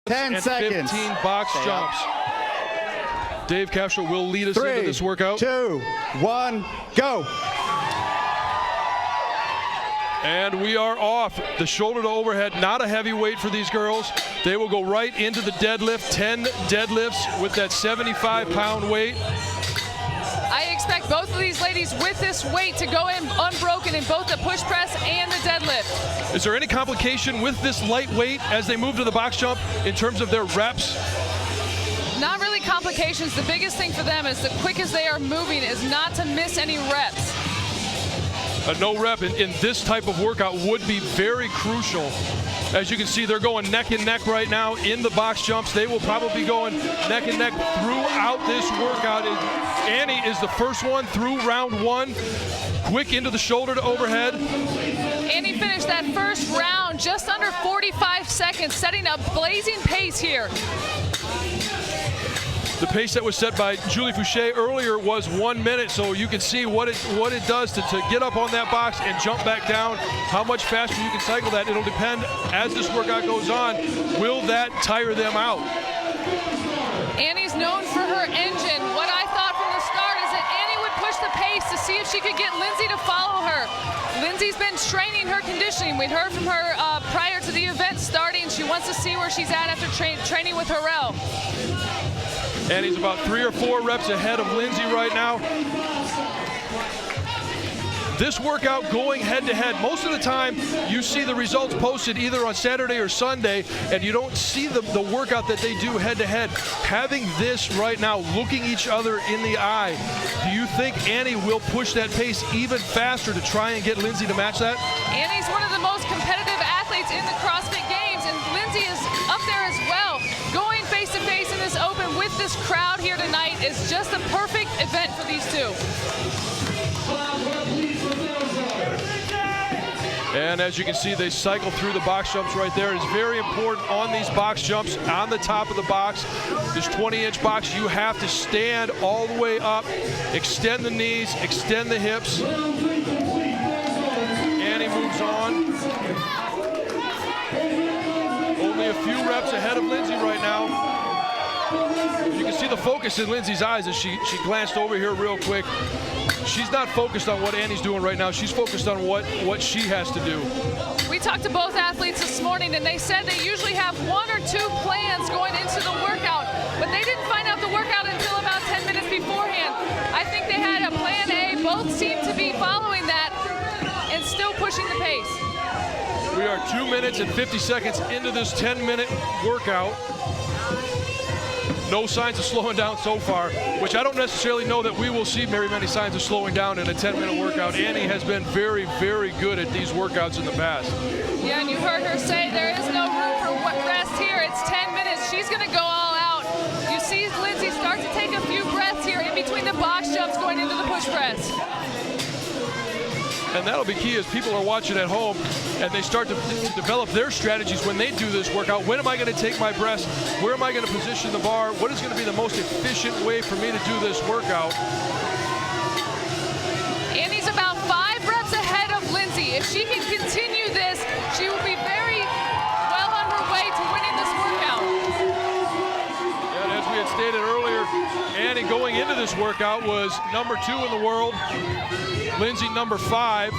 10 and seconds. 15 box jumps. Dave Castro will lead us into this workout. 3, 2, 1, go. And we are off. The shoulder to overhead, not a heavy weight for these girls. They will go right into the deadlift, 10 deadlifts with that 75-pound weight. I expect both of these ladies with this weight to go in unbroken in both the push press and the deadlift. Is there any complication with this light weight as they move to the box jump in terms of their reps? Not really complications. The biggest thing for them is the quick as they are moving is not to miss any reps. A no rep in this type of workout would be very crucial. As you can see, they're going neck and neck right now in the box jumps. They will probably be going neck and neck throughout this workout. Annie is the first one through round one. Quick into the shoulder to overhead. Annie finished that first round just under 45 seconds, setting a blazing pace here. The pace that was set by Julie Fouché earlier was 1 minute, so you can see what it does to get up on that box and jump back down. How much faster you can cycle that, it'll depend as this workout goes on. Will that tire them out? Annie's known for her engine. What I thought from the start is that Annie would push the pace to see if she could get Lindsay to follow her. Lindsay's been training her conditioning. We'd heard from her prior to the event starting. She wants to see where she's at after training with Harrell. And he's about 3 or 4 reps ahead of Lindsay right now. This workout going head to head, most of the time you see the results posted either on Saturday or Sunday, and you don't see the workout that they do head to head. Having this right now, looking each other in the eye, do you think Annie will push that pace even faster to try and get Lindsay to match that? Annie's one of the most competitive athletes in the CrossFit Games, and Lindsay is up there as well. Going face to face in this open with this crowd here tonight is just a perfect event for these two. And as you can see, they cycle through the box jumps right there. It's very important on these box jumps, on the top of the box, this 20-inch box, you have to stand all the way up, extend the knees, extend the hips. Annie moves on. Only a few reps ahead of Lindsay right now. You can see the focus in Lindsay's eyes as she glanced over here real quick. She's not focused on what Annie's doing right now. She's focused on what she has to do. We talked to both athletes this morning, and they said they usually have 1 or 2 plans going into the workout, but they didn't find out the workout until about 10 minutes beforehand. I think they had a plan A. Both seem to be following that and still pushing the pace. We are 2 minutes and 50 seconds into this 10-minute workout. No signs of slowing down so far, which I don't necessarily know that we will see very many signs of slowing down in a 10-minute workout. Annie has been very, very good at these workouts in the past. Yeah, and you heard her say there is no room for rest here. It's 10 minutes. She's going to go all out. You see Lindsay start to take a few breaths here in between the box jumps going into the push press. And that'll be key as people are watching at home and they start to develop their strategies when they do this workout. When am I going to take my breaths? Where am I going to position the bar? What is going to be the most efficient way for me to do this workout? Annie's about 5 reps ahead of Lindsay. If she can continue this, she will be very well on her way to winning this workout. And as we had stated earlier, Annie going into this workout was number 2 in the world. Lindsay number 5.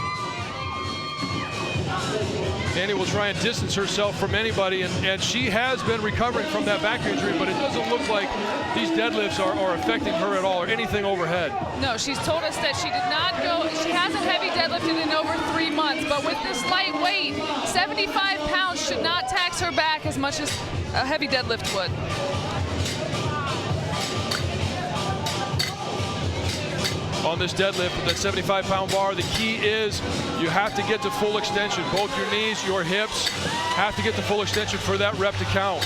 Annie will try and distance herself from anybody, and she has been recovering from that back injury, but it doesn't look like these deadlifts are affecting her at all or anything overhead. No, she's told us that she did not go, she hasn't heavy deadlifted in over 3 months, but with this light weight, 75 pounds should not tax her back as much as a heavy deadlift would. On this deadlift with that 75-pound bar, the key is you have to get to full extension. Both your knees, your hips have to get to full extension for that rep to count.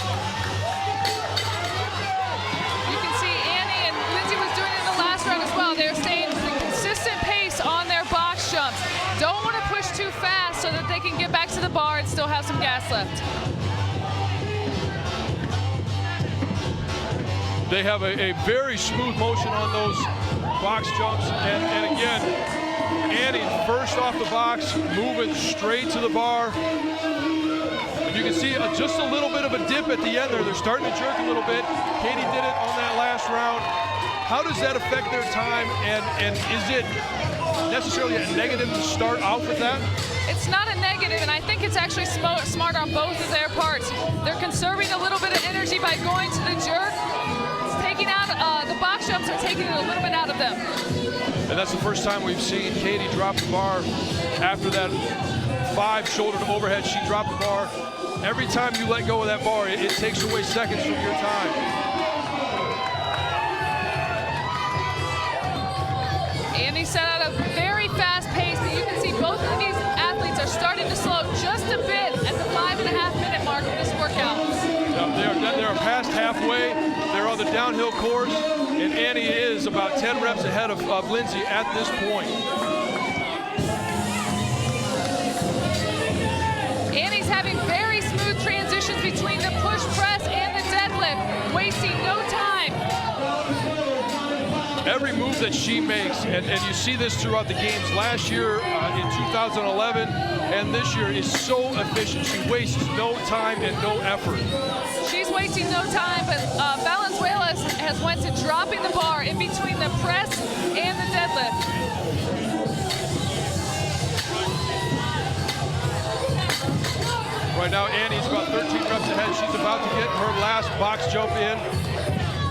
You can see Annie and Lindsay was doing it in the last round as well. They're staying consistent pace on their box jumps. Don't want to push too fast so that they can get back to the bar and still have some gas left. They have a very smooth motion on those box jumps, and again, Annie first off the box, moving straight to the bar. And you you can see just a little bit of a dip at the end there. They're starting to jerk a little bit. Katie did it on that last round. How does that affect their time, and is it necessarily a negative to start out with that? It's not a negative, and I think it's actually smart on both of their parts. They're conserving a little bit of energy by going to the jerk. It's taking out the box jumps are taking it a little bit out of them. And that's the first time we've seen Katie drop the bar after that 5 shoulder to overhead. She dropped the bar. Every time you let go of that bar, it takes away seconds from your time. Andy set out a very fast pace, but you can see both of these athletes are starting to slow just a bit at the 5.5-minute mark of this workout. They're past halfway. They're on the downhill course, and Annie is about 10 reps ahead of Lindsay at this point. Annie's having very smooth transitions between the push press and the deadlift, wasting no time. Every move that she makes, and you see this throughout the games last year in 2011 and this year, is so efficient. She wastes no time and no effort. She's wasting no time, but Valenzuela has went to dropping the bar in between the press and the deadlift. Right now, Annie's about 13 reps ahead. She's about to get her last box jump in,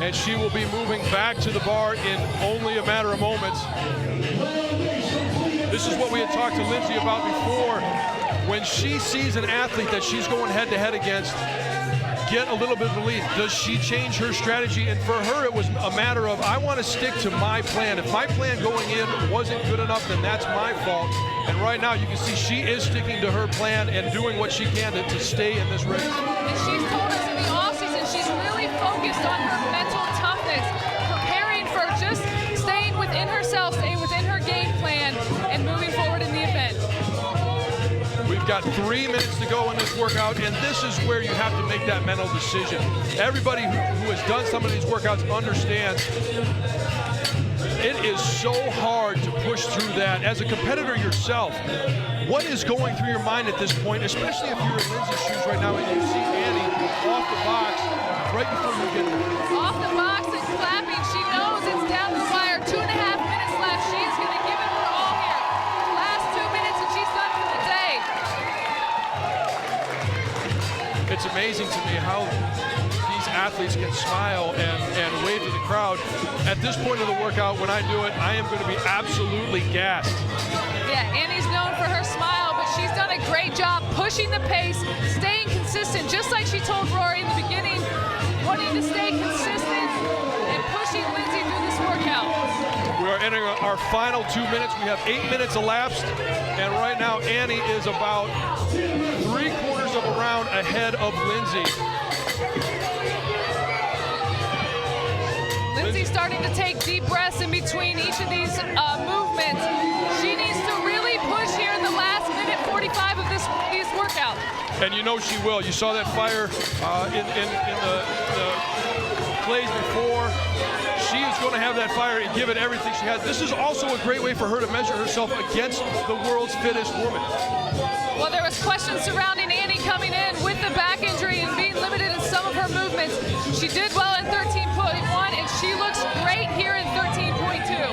and she will be moving back to the bar in only a matter of moments. This is what we had talked to Lindsay about before. When she sees an athlete that she's going head-to-head against get a little bit of relief, does she change her strategy? And for her, it was a matter of, I want to stick to my plan. If my plan going in wasn't good enough, then that's my fault. And right now, you can see she is sticking to her plan and doing what she can to stay in this race. And she's told us in the offseason she's really focused on her mental toughness, preparing for just staying within herself, staying within her game plan, and moving forward in the event. We've got 3 minutes to go in this workout, and this is where you have to make that mental decision. Everybody who has done some of these workouts understands it is so hard to push through that. As a competitor yourself, what is going through your mind at this point, especially if you're in Lindsay's shoes right now and you see Annie off the box right before you get there? Off the box and clapping. She knows it's down the wire. 2.5 minutes left. She's going to give it her all here. Last 2 minutes and she's done for the day. It's amazing to me how these athletes can smile and wave to the crowd. At this point of the workout, when I do it, I am going to be absolutely gassed. Yeah, Annie's known for her smile, but she's done a great job pushing the pace, staying consistent, just like she told Rory in the beginning, wanting to stay consistent and pushing Lindsay through this workout. We are entering our final 2 minutes. We have 8 minutes elapsed, and right now Annie is about 3/4 of a round ahead of Lindsay. Lindsay's starting to take deep breaths in between each of these movements. She needs to really push here in the last minute 45 of this workout. And you know she will. You saw that fire in the plays before. She is going to have that fire and give it everything she has. This is also a great way for her to measure herself against the world's fittest woman. Well, there was questions surrounding Annie coming in with the back injury and being limited in some of her movements. She did well in 13.1, and she looks great here in 13.2.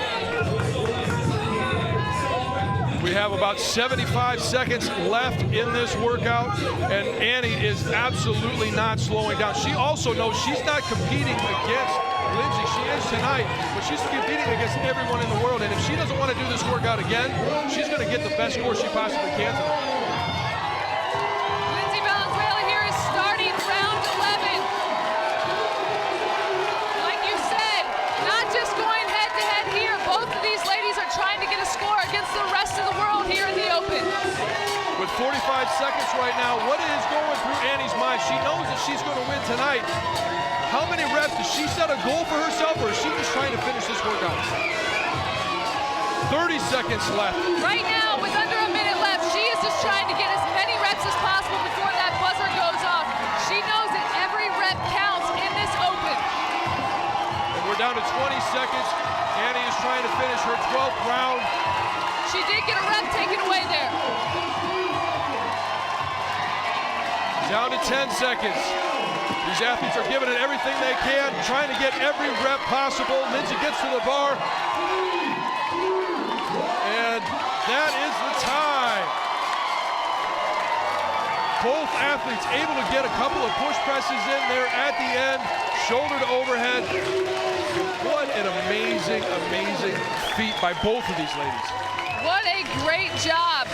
We have about 75 seconds left in this workout, and Annie is absolutely not slowing down. She also knows she's not competing against Lindsay. She is tonight, but she's competing against everyone in the world, and if she doesn't want to do this workout again, she's going to get the best score she possibly can tonight. Lindsay Valenzuela here is starting round 11. Like you said, not just going head-to-head here. Both of these ladies are trying to get a score against the rest of the world here in the Open. With 45 seconds right now, what is going through Annie's mind? She knows that she's going to win tonight. How many reps? Does she set a goal for herself, or is she just trying to finish this workout? 30 seconds left. Right now, with under a minute left, she is just trying to get as many reps as possible before that buzzer goes off. She knows that every rep counts in this Open. And we're down to 20 seconds. Annie is trying to finish her 12th round. She did get a rep taken away there. Down to 10 seconds. These athletes are giving it everything they can, trying to get every rep possible. Lindsey gets to the bar. And that is the time. Both athletes able to get a couple of push presses in there at the end, shoulder to overhead. What an amazing, amazing feat by both of these ladies. What a great job.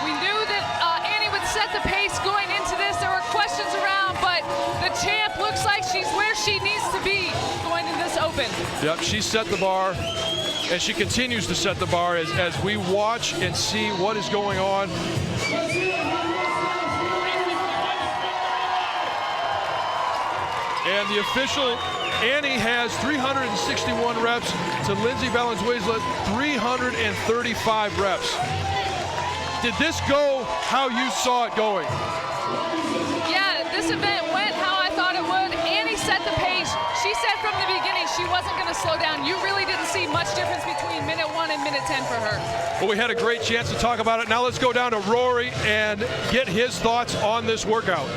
We knew that Annie would set the pace going into this. There were questions around, but the champ looks like she's where she needs to be going in this open. Yep, she set the bar, and she continues to set the bar as we watch and see what is going on. And the official, Annie has 361 reps to Lindsey Valenzuela 335 reps. Did this go how you saw it going? Yeah, this event went how I thought it would. Annie set the pace. She said from the beginning she wasn't going to slow down. You really didn't see much difference between minute 1 and minute 10 for her. Well, we had a great chance to talk about it. Now let's go down to Rory and get his thoughts on this workout.